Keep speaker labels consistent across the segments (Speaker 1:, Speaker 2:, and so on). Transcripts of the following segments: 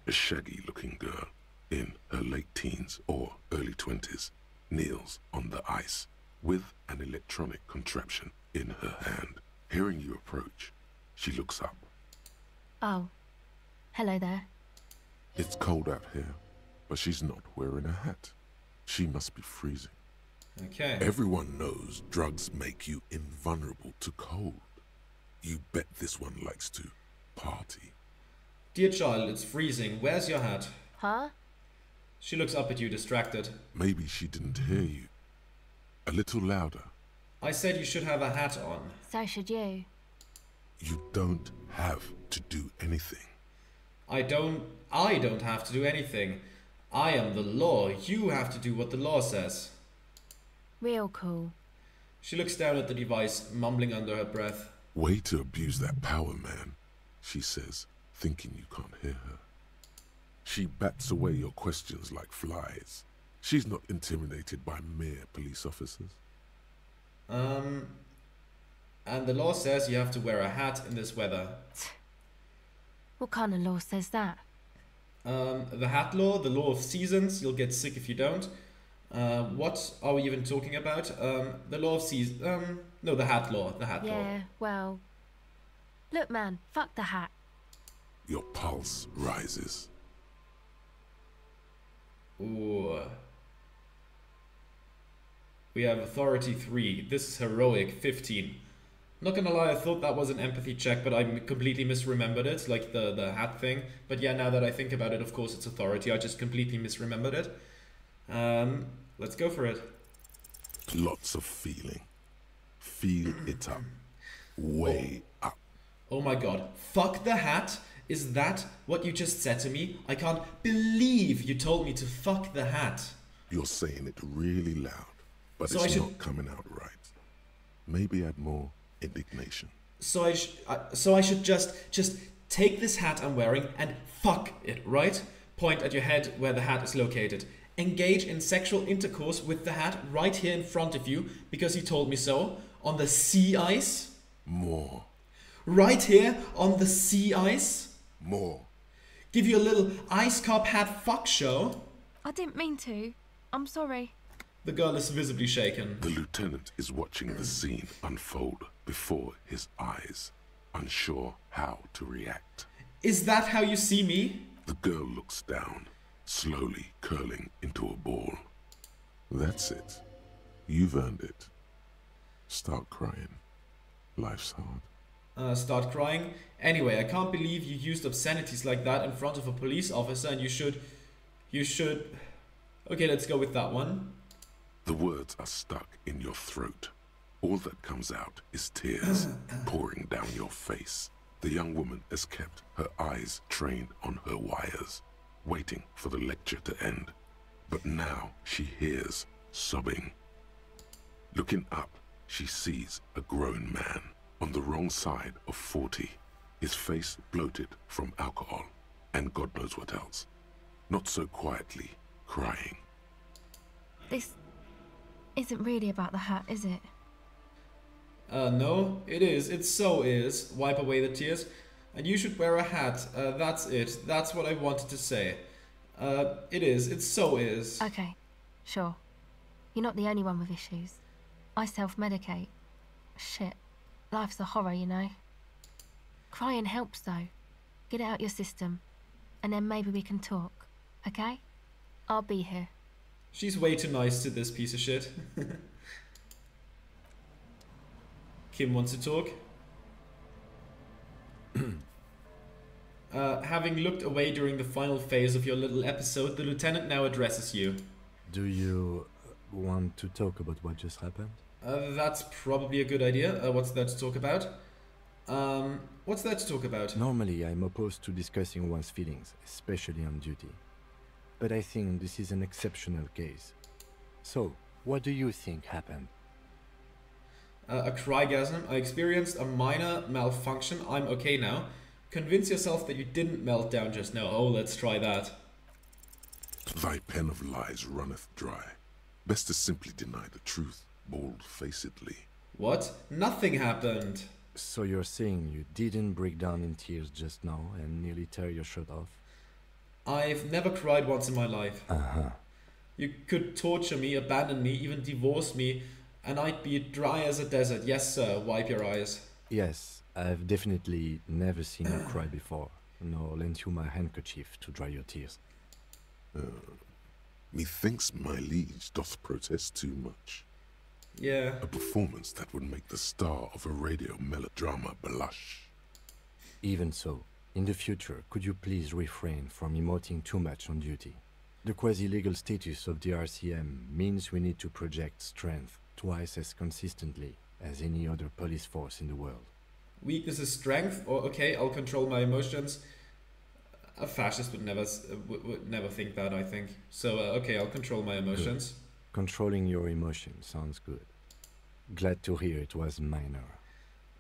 Speaker 1: A shaggy-looking girl in her late teens or early 20s kneels on the ice with an electronic contraption in her hand. Hearing you approach, she looks up.
Speaker 2: Oh, hello there.
Speaker 1: It's cold out here, but she's not wearing a hat. She must be freezing.
Speaker 3: Okay.
Speaker 1: Everyone knows drugs make you invulnerable to cold. You bet this one likes to party.
Speaker 3: Dear child, it's freezing. Where's your hat?
Speaker 2: Huh?
Speaker 3: She looks up at you, distracted.
Speaker 1: Maybe she didn't hear you. A little louder.
Speaker 3: I said you should have a hat on.
Speaker 2: So should you.
Speaker 1: You don't have to do anything.
Speaker 3: I don't have to do anything. I am the law. You have to do what the law says.
Speaker 2: Real cool.
Speaker 3: She looks down at the device, mumbling under her breath.
Speaker 1: Way to abuse that power, man, she says, thinking you can't hear her. She bats away your questions like flies. She's not intimidated by mere police officers.
Speaker 3: And the law says you have to wear a hat in this weather.
Speaker 2: What kind of law says that?
Speaker 3: The hat law, the law of seasons, you'll get sick if you don't. What are we even talking about? The law of seasons, no, the hat law, law.
Speaker 2: Yeah, well, look man, fuck the hat.
Speaker 1: Your pulse rises.
Speaker 3: Ooh. We have authority 3. This is heroic 15. Not gonna lie, I thought that was an empathy check, but I completely misremembered it, like the hat thing. But yeah, now that I think about it, of course it's authority. I just completely misremembered it. Let's go for it.
Speaker 1: Lots of feeling. Feel it up. Way up.
Speaker 3: Oh my god. Fuck the hat? Is that what you just said to me? I can't believe you told me to fuck the hat.
Speaker 1: You're saying it really loud, but
Speaker 3: So
Speaker 1: it's not coming out right. Maybe add more indignation.
Speaker 3: So I should just take this hat I'm wearing and fuck it, right? Point at your head where the hat is located. Engage in sexual intercourse with the hat right here in front of you because he told me so. On the sea ice.
Speaker 1: More.
Speaker 3: Right here on the sea ice.
Speaker 1: More.
Speaker 3: Give you a little ice cup hat fuck show.
Speaker 2: I didn't mean to. I'm sorry.
Speaker 3: The girl is visibly shaken.
Speaker 1: The lieutenant is watching the scene unfold before his eyes, unsure how to react.
Speaker 3: Is that how you see me?
Speaker 1: The girl looks down, slowly curling into a ball. That's it. You've earned it. Start crying. Life's hard.
Speaker 3: Start crying. Anyway, I can't believe you used obscenities like that in front of a police officer, and you should... Okay, let's go with that one.
Speaker 1: The words are stuck in your throat. All that comes out is tears pouring down your face. The young woman has kept her eyes trained on her wires, waiting for the lecture to end. But now she hears sobbing. Looking up, she sees a grown man on the wrong side of 40, his face bloated from alcohol and God knows what else. Not so quietly, crying.
Speaker 2: This isn't really about the hat, is it?
Speaker 3: No, it is. It so is. Wipe away the tears. And you should wear a hat. That's it. That's what I wanted to say. It is. It so is.
Speaker 2: Okay, sure. You're not the only one with issues. I self-medicate. Shit. Life's a horror, you know. Crying helps, though. Get it out your system. And then maybe we can talk. Okay? I'll be here.
Speaker 3: She's way too nice to this piece of shit. Kim wants to talk. Having looked away during the final phase of your little episode, the lieutenant now addresses you.
Speaker 4: Do you want to talk about what just happened?
Speaker 3: That's probably a good idea. What's there to talk about? What's there to talk about?
Speaker 4: Normally, I'm opposed to discussing one's feelings, especially on duty. But I think this is an exceptional case. So, what do you think happened?
Speaker 3: A crygasm. I experienced a minor malfunction. I'm okay now. Convince yourself that you didn't melt down just now. Oh, let's try that.
Speaker 1: Thy pen of lies runneth dry. Best to simply deny the truth, bold-facedly.
Speaker 3: What? Nothing happened.
Speaker 4: So you're saying you didn't break down in tears just now and nearly tear your shirt off?
Speaker 3: I've never cried once in my life.
Speaker 4: Uh-huh.
Speaker 3: You could torture me, abandon me, even divorce me, and I'd be dry as a desert. Yes, sir, wipe your eyes.
Speaker 4: Yes, I've definitely never seen you cry before, nor lent you my handkerchief to dry your tears.
Speaker 1: Methinks my liege doth protest too much.
Speaker 3: Yeah.
Speaker 1: A performance that would make the star of a radio melodrama blush.
Speaker 4: Even so, in the future, could you please refrain from emoting too much on duty? The quasi-legal status of the RCM means we need to project strength twice as consistently as any other police force in the world.
Speaker 3: Weakness is strength, or okay, I'll control my emotions. A fascist would never think that, I think. So, okay, I'll control my emotions.
Speaker 4: Good. Controlling your emotions sounds good. Glad to hear it was minor.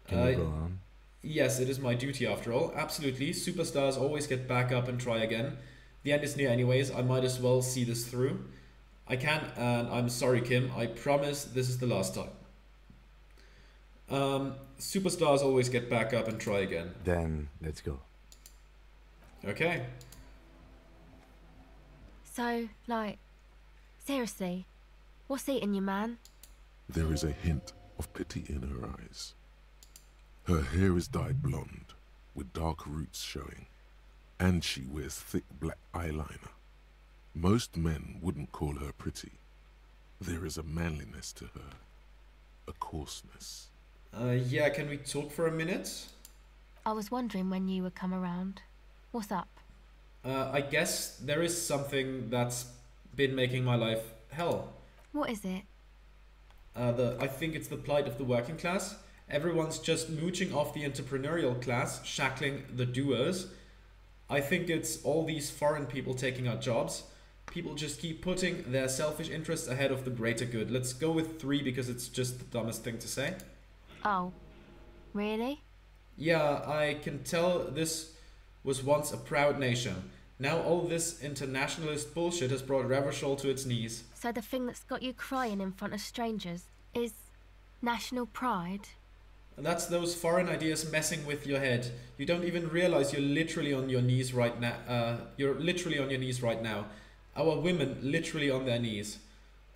Speaker 4: Can you go on?
Speaker 3: Yes, it is my duty after all. Absolutely. Superstars always get back up and try again. The end is near anyways. I might as well see this through. I can, and I'm sorry, Kim. I promise this is the last time. Superstars always get back up and try again.
Speaker 4: Then, let's go.
Speaker 3: Okay.
Speaker 2: So, like, seriously, what's eating you, man?
Speaker 1: There is a hint of pity in her eyes. Her hair is dyed blonde, with dark roots showing, and she wears thick black eyeliner. Most men wouldn't call her pretty. There is a manliness to her, a coarseness.
Speaker 3: Yeah, can we talk for a minute?
Speaker 2: I was wondering when you would come around. What's up?
Speaker 3: I guess there is something that's been making my life hell.
Speaker 2: What is it?
Speaker 3: I think it's the plight of the working class. Everyone's just mooching off the entrepreneurial class, shackling the doers. I think it's all these foreign people taking our jobs. People just keep putting their selfish interests ahead of the greater good. Let's go with 3 because it's just the dumbest thing to say.
Speaker 2: Oh, really?
Speaker 3: Yeah, I can tell this was once a proud nation. Now all this internationalist bullshit has brought Revachol to its knees.
Speaker 2: So the thing that's got you crying in front of strangers is national pride?
Speaker 3: That's those foreign ideas messing with your head. You don't even realize you're literally on your knees right now. You're literally on your knees right now. Our women literally on their knees.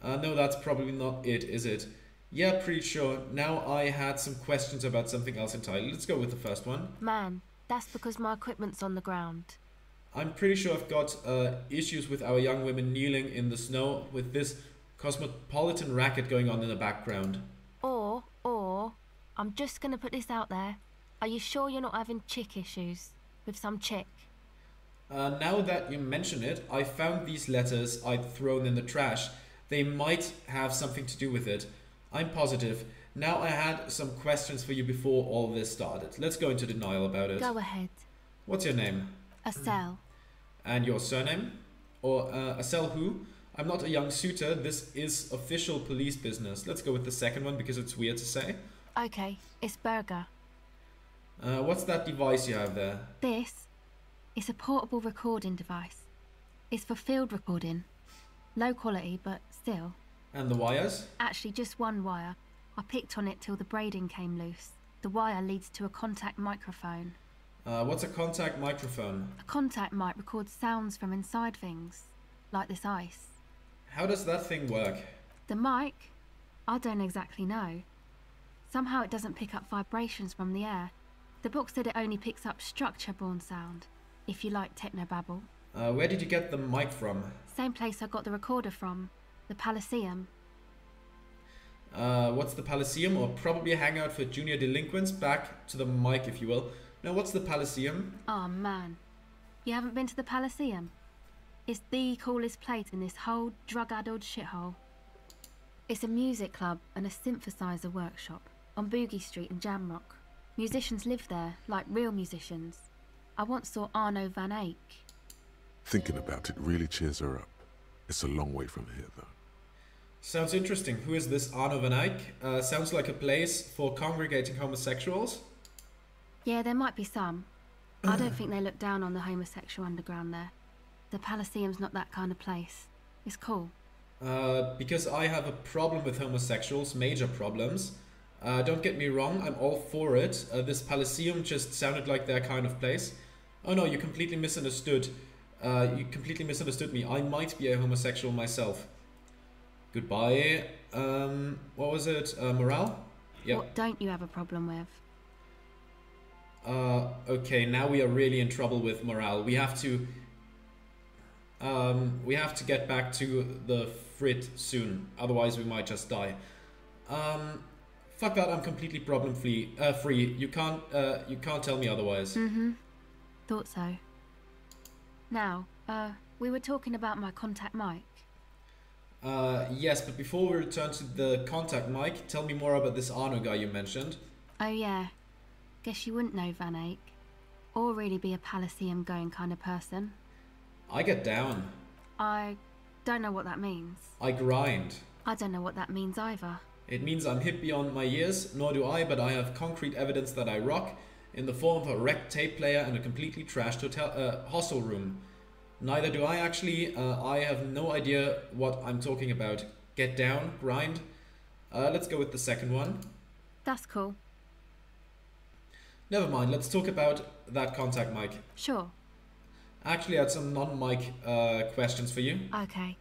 Speaker 3: No, that's probably not it, is it? Yeah, pretty sure. Now I had some questions about something else entirely. Let's go with the first one.
Speaker 2: Man, that's because my equipment's on the ground.
Speaker 3: I'm pretty sure I've got issues with our young women kneeling in the snow with this cosmopolitan racket going on in the background.
Speaker 2: Or, I'm just gonna put this out there. Are you sure you're not having chick issues with some chick?
Speaker 3: Now that you mention it, I found these letters I'd thrown in the trash. They might have something to do with it. I'm positive. Now I had some questions for you before all this started. Let's go into denial about it.
Speaker 2: Go ahead.
Speaker 3: What's your name?
Speaker 2: Estelle.
Speaker 3: And your surname? Or Estelle who? I'm not a young suitor. This is official police business. Let's go with the second one because it's weird to say.
Speaker 2: Okay, it's Berger.
Speaker 3: What's that device you have there?
Speaker 2: This is a portable recording device. It's for field recording. Low quality, but still.
Speaker 3: And the wires?
Speaker 2: Actually, just one wire. I picked on it till the braiding came loose. The wire leads to a contact microphone.
Speaker 3: What's a contact microphone?
Speaker 2: A contact mic records sounds from inside things, like this ice.
Speaker 3: How does that thing work?
Speaker 2: The mic? I don't exactly know. Somehow it doesn't pick up vibrations from the air. The book said it only picks up structure-borne sound, if you like technobabble.
Speaker 3: Where did you get the mic from?
Speaker 2: Same place I got the recorder from, the Palaceum.
Speaker 3: What's the Palaceum? Or probably a hangout for junior delinquents? Back to the mic, if you will. Now, what's the Palaceum?
Speaker 2: Oh man, you haven't been to the Palaceum? It's the coolest place in this whole drug-addled shithole. It's a music club and a synthesizer workshop on Boogie Street in Jamrock. Musicians live there, like real musicians. I once saw Arno van Eyck.
Speaker 1: Thinking about it really cheers her up. It's a long way from here, though.
Speaker 3: Sounds interesting. Who is this Arno van Eyck? Sounds like a place for congregating homosexuals.
Speaker 2: Yeah, there might be some. I don't think they look down on the homosexual underground there. The Palaceum's not that kind of place. It's cool.
Speaker 3: Because I have a problem with homosexuals, major problems. Don't get me wrong, I'm all for it. This Palaceum just sounded like their kind of place. Oh no, you completely misunderstood. You completely misunderstood me. I might be a homosexual myself. Goodbye. What was it? Morale? Yep.
Speaker 2: What don't you have a problem with?
Speaker 3: Okay, now we are really in trouble with morale. We have to get back to the frit soon. Otherwise we might just die. Fuck that, I'm completely problem free. You can't tell me otherwise.
Speaker 2: Thought so. Now, we were talking about my contact mic.
Speaker 3: Yes, but before we return to the contact mic, tell me more about this Arno guy you mentioned.
Speaker 2: Oh yeah. Guess you wouldn't know Van Eyck. Or really be a Palaceum going kind of person.
Speaker 3: I get down.
Speaker 2: I don't know what that means.
Speaker 3: I grind.
Speaker 2: I don't know what that means either.
Speaker 3: It means I'm hip beyond my years, nor do I, but I have concrete evidence that I rock, in the form of a wrecked tape player and a completely trashed hostel room. Neither do I actually. I have no idea what I'm talking about. Get down, grind. Let's go with the second one.
Speaker 2: That's cool.
Speaker 3: Never mind, let's talk about that contact mic.
Speaker 2: Sure.
Speaker 3: Actually, I had some non-mic questions for you.
Speaker 2: Okay.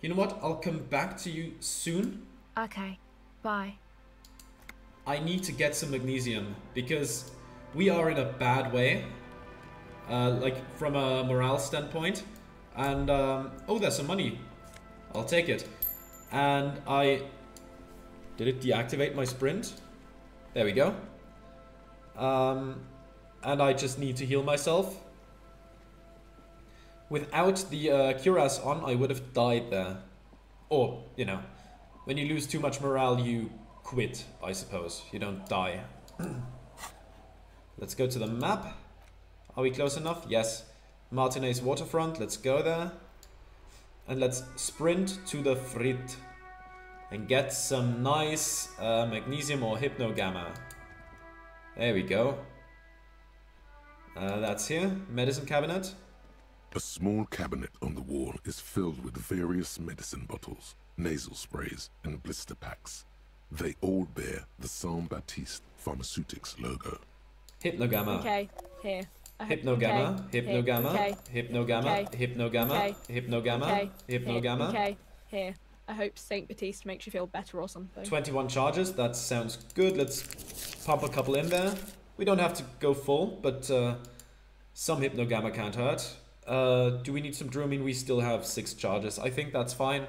Speaker 3: You know what? I'll come back to you soon.
Speaker 2: Okay. Bye.
Speaker 3: I need to get some magnesium because we are in a bad way. Like from a morale standpoint. And, oh, there's some money. I'll take it. And did it deactivate my sprint? There we go. And I just need to heal myself. Without the cuirass on, I would have died there. Or, you know, when you lose too much morale, you quit, I suppose. You don't die. Let's go to the map. Are we close enough? Yes. Martinez waterfront, let's go there. And let's sprint to the frit. And get some nice magnesium or hypnogamma. There we go. That's here. Medicine cabinet.
Speaker 1: A small cabinet on the wall is filled with various medicine bottles, nasal sprays, and blister packs. They all bear the Saint Baptiste Pharmaceutics logo.
Speaker 3: Hypnogamma.
Speaker 5: Okay, here.
Speaker 3: Hypnogamma. Hypnogamma.
Speaker 5: Okay.
Speaker 3: Hypnogamma. Hypnogamma. Hypnogamma. Hypnogamma.
Speaker 5: Okay, here. I hope Saint Baptiste makes you feel better or something.
Speaker 3: 21 charges. That sounds good. Let's pump a couple in there. We don't have to go full, but some hypnogamma can't hurt. Do we need some Dramamine? We still have 6 charges. I think that's fine.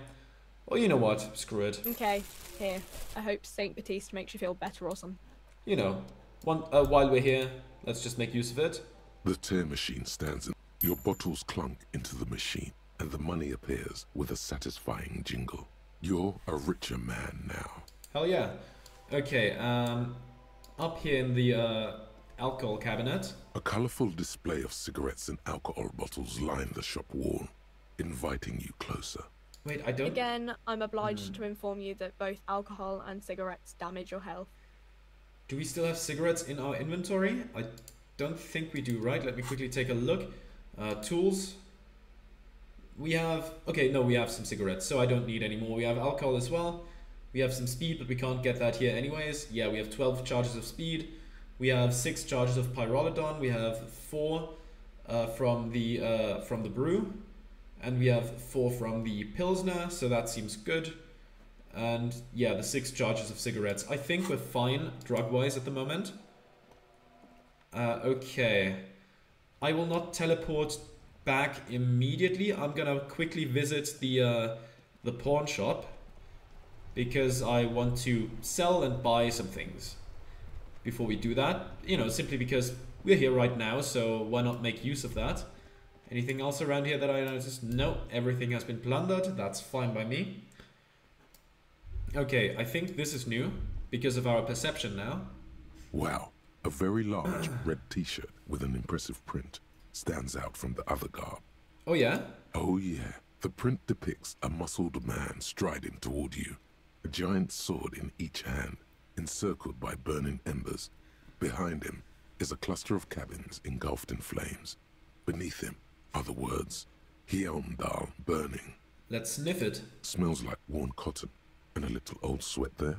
Speaker 3: Well, you know what? Screw it.
Speaker 5: Okay, here. I hope Saint Baptiste makes you feel better or something.
Speaker 3: You know, while we're here, let's just make use of it.
Speaker 1: The tear machine stands in. Your bottles clunk into the machine, and the money appears with a satisfying jingle. You're a richer man now.
Speaker 3: Hell yeah. Okay, up here in the alcohol cabinet.
Speaker 1: A colorful display of cigarettes and alcohol bottles line the shop wall, inviting you closer.
Speaker 3: Wait, I don't...
Speaker 5: Again, I'm obliged to inform you that both alcohol and cigarettes damage your health.
Speaker 3: Do we still have cigarettes in our inventory? I don't think we do, right? Let me quickly take a look. Tools. We have... Okay, no, we have some cigarettes, so I don't need any more. We have alcohol as well. We have some speed, but we can't get that here anyways. Yeah, we have 12 charges of speed. We have 6 charges of pyrrolidon. We have 4 from the brew. And we have 4 from the Pilsner, so that seems good. And yeah, the 6 charges of cigarettes. I think we're fine drug-wise at the moment. Okay. I will not teleport back immediately. I'm gonna quickly visit the pawn shop. Because I want to sell and buy some things. Before we do that. You know, simply because we're here right now, so why not make use of that? Anything else around here that I noticed? No, everything has been plundered. That's fine by me. Okay, I think this is new because of our perception now.
Speaker 1: Wow, a very large red t-shirt with an impressive print stands out from the other garb.
Speaker 3: Oh yeah?
Speaker 1: Oh yeah, the print depicts a muscled man striding toward you, a giant sword in each hand, encircled by burning embers. Behind him is a cluster of cabins engulfed in flames. Beneath him are the words, Hyundal burning.
Speaker 3: Let's sniff it.
Speaker 1: Smells like worn cotton and a little old sweat there.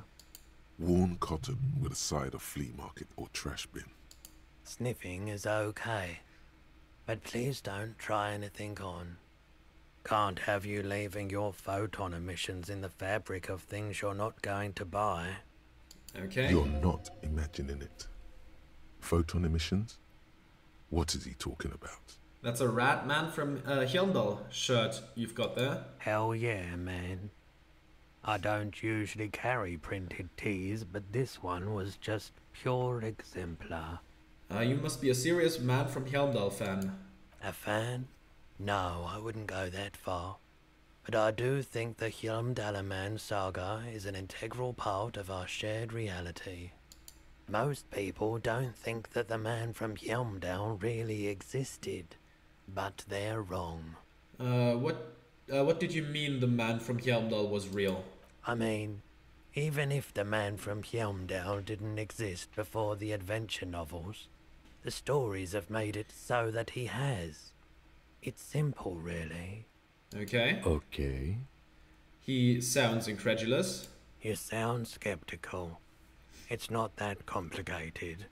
Speaker 1: Worn cotton with a side of flea market or trash bin.
Speaker 6: Sniffing is okay. But please don't try anything on. Can't have you leaving your photon emissions in the fabric of things you're not going to buy.
Speaker 3: Okay.
Speaker 1: You're not imagining it. Photon emissions? What is he talking about?
Speaker 3: That's a Rat Man from Hjelmdal shirt you've got there.
Speaker 6: Hell yeah, man. I don't usually carry printed tees, but this one was just pure exemplar.
Speaker 3: You must be a serious Man from Hjelmdal fan.
Speaker 6: A fan? No, I wouldn't go that far. But I do think the Hjelmdalaman saga is an integral part of our shared reality. Most people don't think that the man from Hjelmdal really existed, but they're wrong.
Speaker 3: What did you mean the Man from Hjelmdal was real?
Speaker 6: I mean, even if the man from Hjelmdal didn't exist before the adventure novels, the stories have made it so that he has. It's simple, really.
Speaker 3: Okay.
Speaker 4: Okay.
Speaker 3: He sounds incredulous.
Speaker 6: You sound skeptical. It's not that complicated.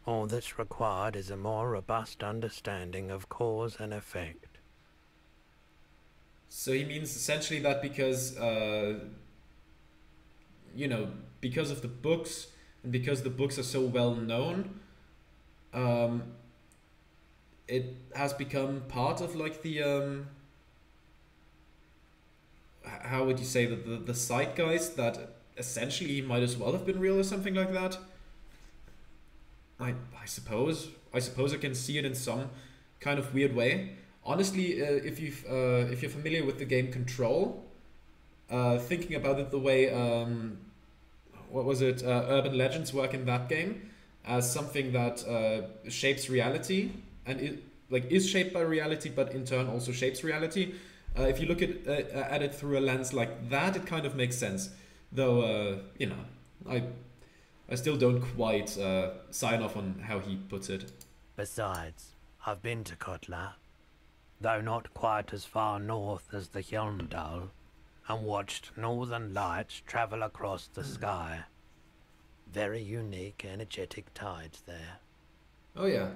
Speaker 6: All that's required is a more robust understanding of cause and effect.
Speaker 3: So he means essentially that because, you know, because of the books, and because the books are so well known, it has become part of like the, how would you say that, the zeitgeist that essentially he might as well have been real or something like that. I suppose I can see it in some kind of weird way. Honestly, if you're familiar with the game Control, thinking about it the way what was it, urban legends work in that game as something that shapes reality and is shaped by reality, but in turn also shapes reality. If you look at it through a lens like that, it kind of makes sense. Though, you know, I still don't quite sign off on how he puts it.
Speaker 6: Besides, I've been to Kotla, though not quite as far north as the Hjelmdal, and watched northern lights travel across the sky. Very unique, energetic tides there.
Speaker 3: Oh yeah.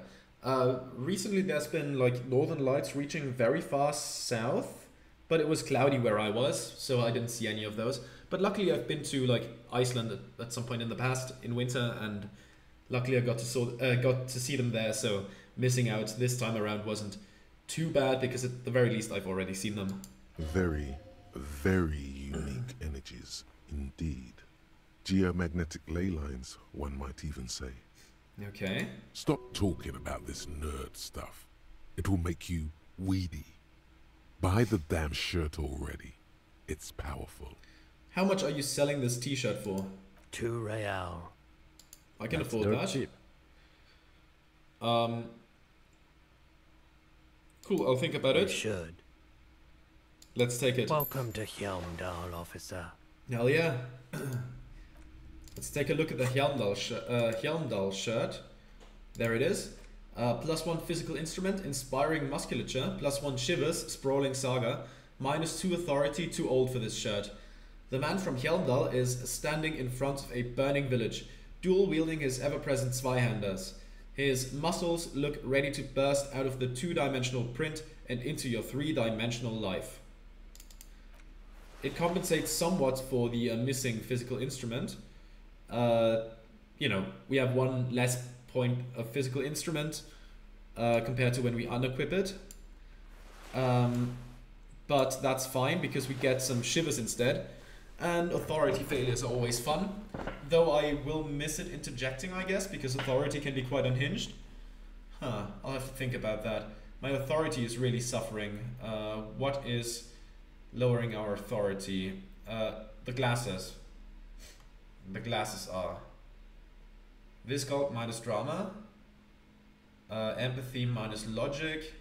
Speaker 3: Recently there's been like northern lights reaching very far south, but it was cloudy where I was, so I didn't see any of those. But luckily I've been to like Iceland at some point in the past in winter, and luckily I got to see them there, so missing out this time around wasn't too bad, because at the very least I've already seen them.
Speaker 1: Very, very unique energies indeed. Geomagnetic ley lines, one might even say.
Speaker 3: Okay.
Speaker 1: Stop talking about this nerd stuff. It will make you weedy. Buy the damn shirt already. It's powerful.
Speaker 3: How much are you selling this t-shirt for?
Speaker 6: 2 real.
Speaker 3: I can
Speaker 4: That's
Speaker 3: afford
Speaker 4: dirt
Speaker 3: that.
Speaker 4: cheap.
Speaker 3: Cool, I'll think about
Speaker 6: You
Speaker 3: it.
Speaker 6: should.
Speaker 3: Let's take it.
Speaker 6: Welcome to Hjelmdal, officer.
Speaker 3: Hell yeah. Let's take a look at the Hjelmdal shirt. There it is. +1 physical instrument, inspiring musculature. +1 shivers, sprawling saga. -2 authority, too old for this shirt. The man from Hjelmdal is standing in front of a burning village, dual-wielding his ever-present Zweihanders. His muscles look ready to burst out of the 2-dimensional print and into your 3-dimensional life. It compensates somewhat for the missing physical instrument. You know, we have 1 less point of physical instrument compared to when we unequip it. But that's fine because we get some shivers instead. And authority failures are always fun, though I will miss it interjecting, I guess, because authority can be quite unhinged. I'll have to think about that. My authority is really suffering. What is lowering our authority? The glasses. The glasses are Viscult minus drama, empathy minus logic,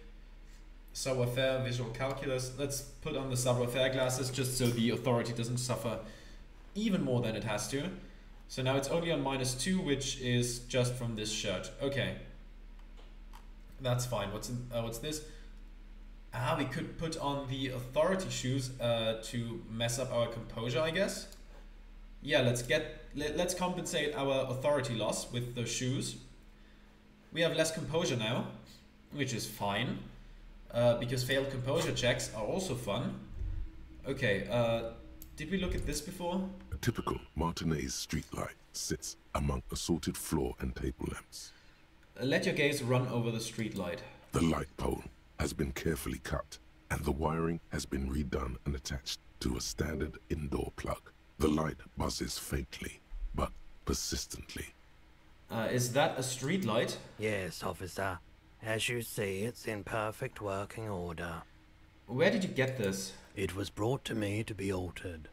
Speaker 3: savoir-faire, visual calculus. Let's put on the savoir-faire glasses just so the authority doesn't suffer even more than it has to. So now it's only on -2, which is just from this shirt. Okay, that's fine. What's this? We could put on the authority shoes to mess up our composure, I guess. Yeah, let's compensate our authority loss with the shoes. We have less composure now. which is fine, because failed composure checks are also fun. Okay, did we look at this before?
Speaker 1: A typical Martinez streetlight sits among assorted floor and table lamps.
Speaker 3: Let your gaze run over the streetlight.
Speaker 1: The light pole has been carefully cut, and the wiring has been redone and attached to a standard indoor plug. The light buzzes faintly, but persistently.
Speaker 3: Is that a streetlight?
Speaker 6: Yes, officer. As you see, it's in perfect working order.
Speaker 3: Where did you get this?
Speaker 6: It was brought to me to be altered.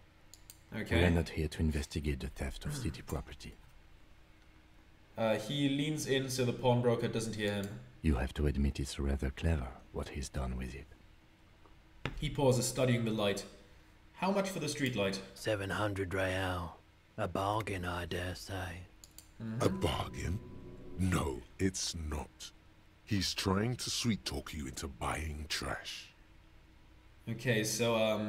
Speaker 3: Okay.
Speaker 4: We are not here to investigate the theft of city property.
Speaker 3: He leans in so the pawnbroker doesn't hear him.
Speaker 4: You have to admit it's rather clever what he's done with it.
Speaker 3: He pauses, studying the light. How much for the streetlight?
Speaker 6: 700 real. A bargain, I dare say.
Speaker 1: A bargain? No, it's not. He's trying to sweet-talk you into buying trash.
Speaker 3: Okay, so,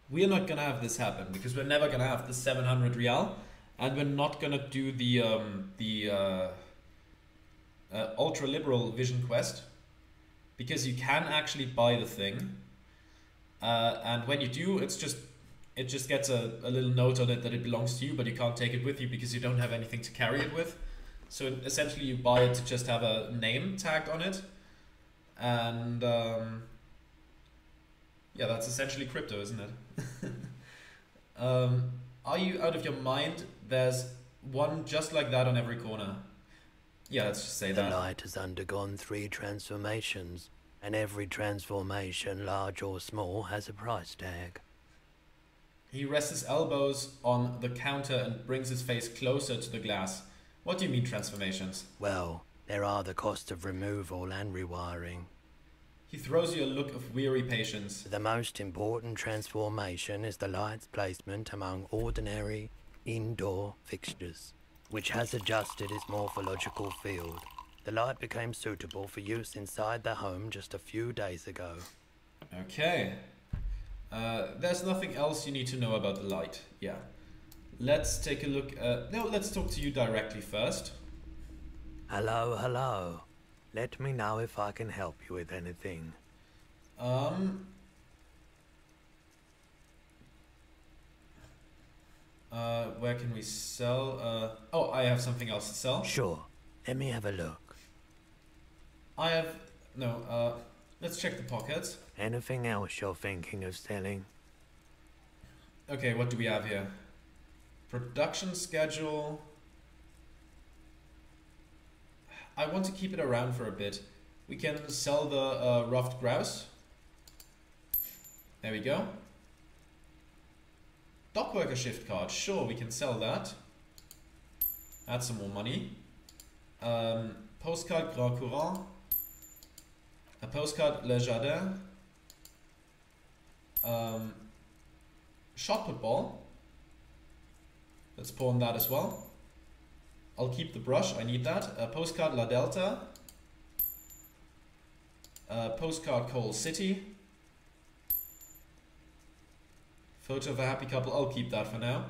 Speaker 3: we're not gonna have this happen, because we're never gonna have the 700 real, and we're not gonna do the ultra-liberal vision quest, because you can actually buy the thing, and when you do, it just gets a little note on it that it belongs to you, but you can't take it with you because you don't have anything to carry it with. So essentially you buy it to just have a name tagged on it, and yeah, that's essentially crypto, isn't it? Are you out of your mind? There's one just like that on every corner. Yeah, let's just say that.
Speaker 6: The light has undergone 3 transformations, and every transformation, large or small, has a price tag.
Speaker 3: He rests his elbows on the counter and brings his face closer to the glass. What do you mean transformations?
Speaker 6: Well, there are the cost of removal and rewiring.
Speaker 3: He throws you a look of weary patience.
Speaker 6: The most important transformation is the light's placement among ordinary indoor fixtures, which has adjusted its morphological field. The light became suitable for use inside the home just a few days ago.
Speaker 3: Okay. There's nothing else you need to know about the light. Yeah. Let's take a look at... No, let's talk to you directly first.
Speaker 6: Hello, hello. Let me know if I can help you with anything.
Speaker 3: Where can we sell? Oh, I have something else to sell.
Speaker 6: Sure. Let me have a look.
Speaker 3: I have... No, let's check the pockets.
Speaker 6: Anything else you're thinking of selling?
Speaker 3: Okay, what do we have here? Production schedule... I want to keep it around for a bit. We can sell the ruffed grouse. There we go. Dock worker shift card. Sure, we can sell that. Add some more money. Postcard Grand Courant. A postcard Le Jardin. Shot put ball. Let's pawn that as well. I'll keep the brush, I need that. Postcard La Delta. Postcard Coal City. Photo of a happy couple, I'll keep that for now.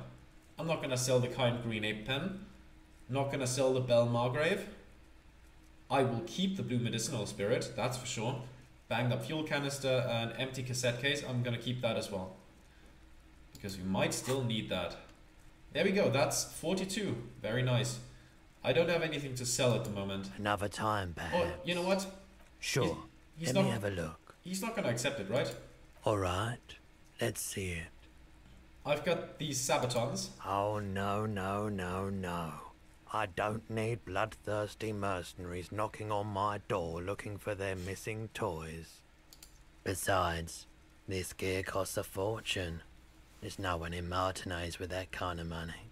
Speaker 3: I'm not gonna sell the kind green ape pen. Not gonna sell the Belle Margrave. I will keep the blue medicinal spirit, that's for sure. Banged up fuel canister and empty cassette case, I'm gonna keep that as well. Because we might still need that. There we go, that's 42, very nice. I don't have anything to sell at the moment.
Speaker 6: Another time, perhaps.
Speaker 3: Oh, you know what?
Speaker 6: Sure.
Speaker 3: He's
Speaker 6: Let
Speaker 3: not,
Speaker 6: me have a look.
Speaker 3: He's not gonna accept it, right?
Speaker 6: Alright. Let's see it.
Speaker 3: I've got these Sabatons.
Speaker 6: Oh, no, no, no, no. I don't need bloodthirsty mercenaries knocking on my door looking for their missing toys. Besides, this gear costs a fortune. There's no one in Martinez with that kind of money.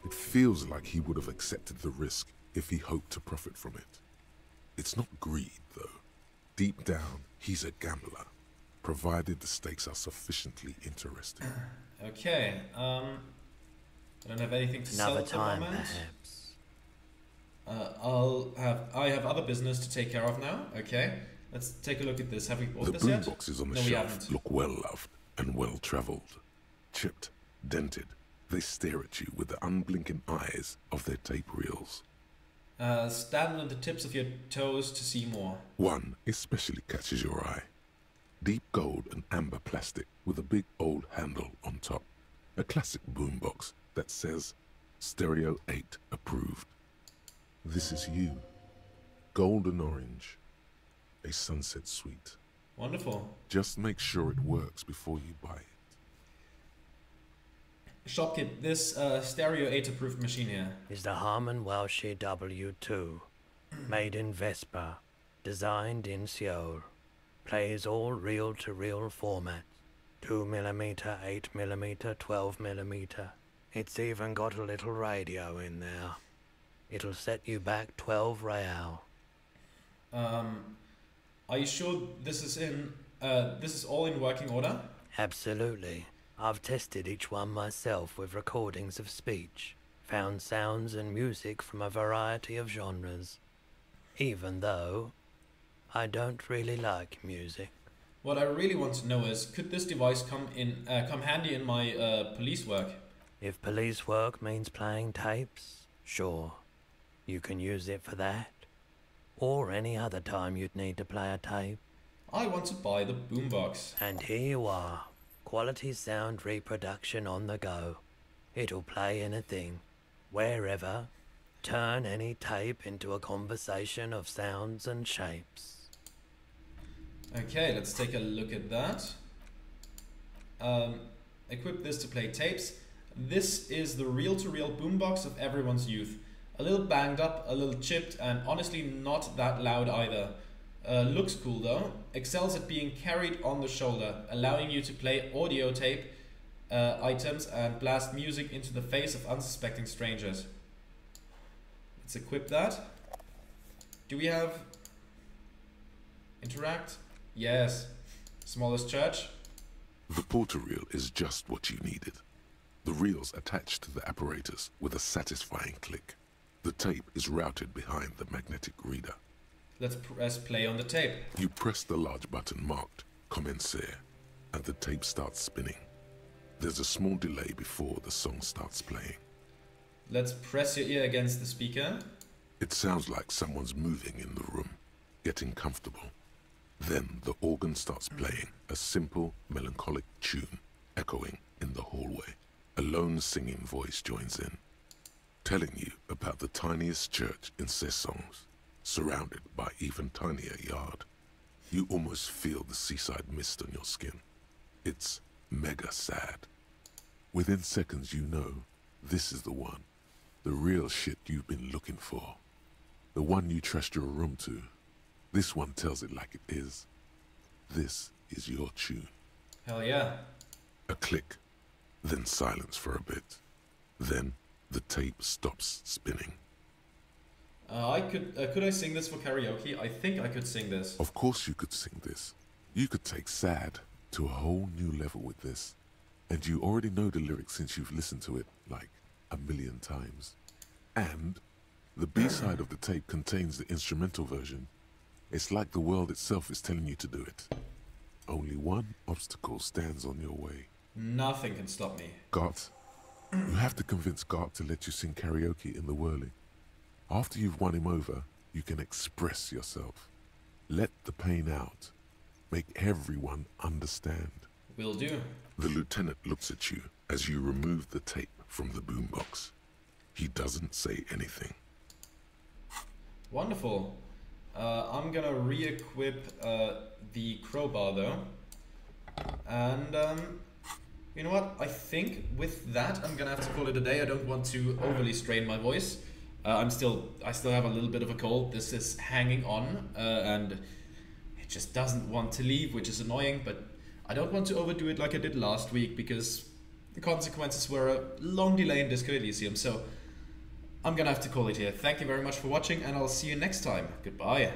Speaker 1: It feels like he would have accepted the risk if he hoped to profit from it. It's not greed, though. Deep down, he's a gambler, provided the stakes are sufficiently interesting.
Speaker 3: Okay, I don't have anything to sell
Speaker 6: Another
Speaker 3: at the
Speaker 6: time,
Speaker 3: moment.
Speaker 6: perhaps.
Speaker 3: I have other business to take care of now. Okay, let's take a look at this. Have we bought
Speaker 1: The
Speaker 3: this
Speaker 1: boom
Speaker 3: yet?
Speaker 1: boxes on the
Speaker 3: No, we
Speaker 1: shelf
Speaker 3: haven't.
Speaker 1: look well loved and well traveled. Chipped, dented, they stare at you with the unblinking eyes of their tape reels.
Speaker 3: Stand on the tips of your toes to see more.
Speaker 1: One especially catches your eye. Deep gold and amber plastic with a big old handle on top. A classic boombox that says Stereo 8 approved. This is you. Golden orange. A sunset suite.
Speaker 3: Wonderful.
Speaker 1: Just make sure it works before you buy it.
Speaker 3: Shopkit, this Stereo 8 approved machine here.
Speaker 6: Is the Harman Welshie W2. Made in Vespa. Designed in Seoul. Plays all reel-to-reel formats. 2mm, 8mm, 12mm. It's even got a little radio in there. It'll set you back 12 real.
Speaker 3: Are you sure this is all in working order?
Speaker 6: Absolutely. I've tested each one myself with recordings of speech. Found sounds and music from a variety of genres. Even though I don't really like music.
Speaker 3: What I really want to know is, could this device come handy in my police work?
Speaker 6: If police work means playing tapes, sure. You can use it for that. Or any other time you'd need to play a tape.
Speaker 3: I want to buy the boombox.
Speaker 6: And here you are. Quality sound reproduction on the go. It'll play anything, wherever. Turn any tape into a conversation of sounds and shapes.
Speaker 3: Okay, let's take a look at that. Equip this to play tapes. This is the reel-to-reel boombox of everyone's youth. A little banged up, a little chipped, and honestly not that loud either. Looks cool though. Excels at being carried on the shoulder, allowing you to play audio tape items and blast music into the face of unsuspecting strangers. Let's equip that. Do we have interact? Yes. Smallest church.
Speaker 1: The porter reel is just what you needed. The reel's attached to the apparatus with a satisfying click. The tape is routed behind the magnetic reader.
Speaker 3: Let's press play on the tape.
Speaker 1: You press the large button marked Commencer, and the tape starts spinning. There's a small delay before the song starts playing.
Speaker 3: Let's press your ear against the speaker.
Speaker 1: It sounds like someone's moving in the room, getting comfortable. Then the organ starts playing a simple, melancholic tune, echoing in the hallway. A lone singing voice joins in, telling you about the tiniest church in Sessongs, surrounded by even tinier yard. You almost feel the seaside mist on your skin. It's mega sad. Within seconds you know this is the one, the real shit you've been looking for. The one you trust your room to. This one tells it like it is. This is your tune.
Speaker 3: Hell yeah.
Speaker 1: A click, then silence for a bit. Then the tape stops spinning.
Speaker 3: Could I sing this for karaoke? I think I could sing this.
Speaker 1: Of course you could sing this. You could take sad to a whole new level with this. And you already know the lyrics since you've listened to it like 1,000,000 times. And the B-side of the tape contains the instrumental version. It's like the world itself is telling you to do it. Only one obstacle stands on your way.
Speaker 3: Nothing can stop me.
Speaker 1: Gart. You have to convince Gart to let you sing karaoke in the whirling. After you've won him over, you can express yourself. Let the pain out. Make everyone understand.
Speaker 3: Will do.
Speaker 1: The lieutenant looks at you as you remove the tape from the boombox. He doesn't say anything.
Speaker 3: Wonderful. I'm gonna re-equip the crowbar though. And you know what? I think with that I'm gonna have to call it a day. I don't want to overly strain my voice. I still have a little bit of a cold. This is hanging on and it just doesn't want to leave, which is annoying, but I don't want to overdo it like I did last week because the consequences were a long delay in Disco Elysium, so I'm gonna have to call it here. Thank you very much for watching and I'll see you next time. Goodbye.